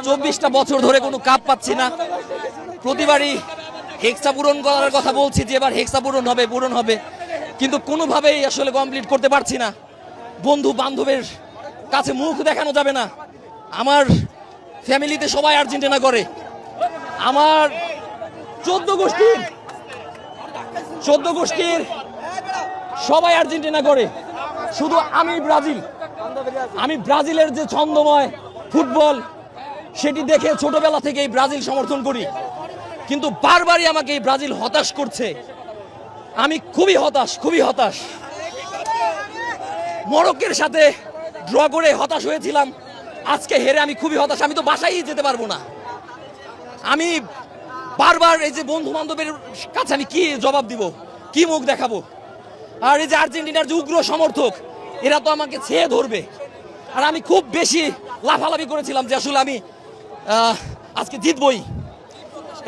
24টা বছর ধরে কোনো কাপ পাচ্ছি না। প্রতিবারই হেক্সা পূরণ করার কথা বলছি যে এবার হেক্সা পূরণ হবে, কিন্তু কোনোভাবেই আসলে কমপ্লিট করতে পারছি না। বন্ধু বান্ধবের কাছে মুখ দেখানো যাবে না। আমার ফ্যামিলিতে সবাই আর্জেন্টিনা করে, আমার 14 গোষ্ঠীর সবাই আর্জেন্টিনা করে, শুধু আমি ব্রাজিলের যে ছন্দময় ফুটবল সেটি দেখে ছোটবেলা থেকে এই ব্রাজিল সমর্থন করি, কিন্তু বারবারই আমাকে এই ব্রাজিল হতাশ করছে। আমি খুবই হতাশ। মরক্কোর সাথে ড্র করে হতাশ হয়েছিলাম, আজকে হেরে আমি খুবই হতাশ। আমি তো বাসায় যেতে পারবো না। আমি বারবার এই যে বন্ধু বান্ধবের কাছে আমি কি জবাব দিব, কি মুখ দেখাবো? আর এই যে আর্জেন্টিনার যে উগ্র সমর্থক, এরা তো আমাকে ছেয়ে ধরবে। আর আমি খুব বেশি লাফালাফি করেছিলাম যে আসলে আমি আজকে জিতবই,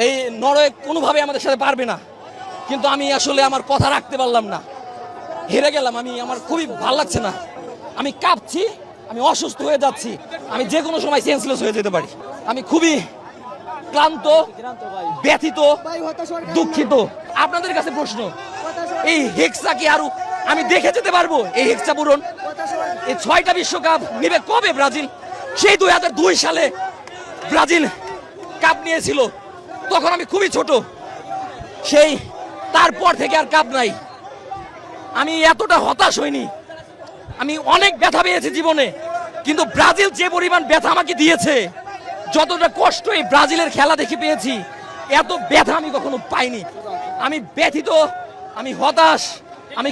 এই নরওয়ে কোনোভাবে আমাদের সাথে পারবে না, কিন্তু আমি আসলে আমার কথা রাখতে পারলাম না, হেরে গেলাম। আমার খুবই ভালো লাগছে না, আমি কাঁপছি, আমি অসুস্থ হয়ে যাচ্ছি, আমি যে কোনো সময় সেন্সলেস হয়ে যেতে পারি। আমি খুবই ক্লান্ত, ব্যথিত, দুঃখিত। আপনাদের কাছে প্রশ্ন, এই হেক্সা কি আরো আমি দেখে যেতে পারবো? এই হেক্সা পূরণ, এই 6টা বিশ্বকাপ নেবে কবে ব্রাজিল? সেই 2002 সালে ব্রাজিল কাপ নিয়েছিল, তখন আমি খুবই ছোট। সেই তারপর থেকে আর কাপ নাই। আমি এতটা হতাশ হইনি। আমি অনেক ব্যথা পেয়েছি জীবনে, কিন্তু ব্রাজিল যে পরিমাণ ব্যথা আমাকে দিয়েছে, যতটা কষ্ট এই ব্রাজিলের খেলা দেখে পেয়েছি, এত ব্যথা আমি কখনো পাইনি। আমি ব্যথিত, আমি হতাশ, আমি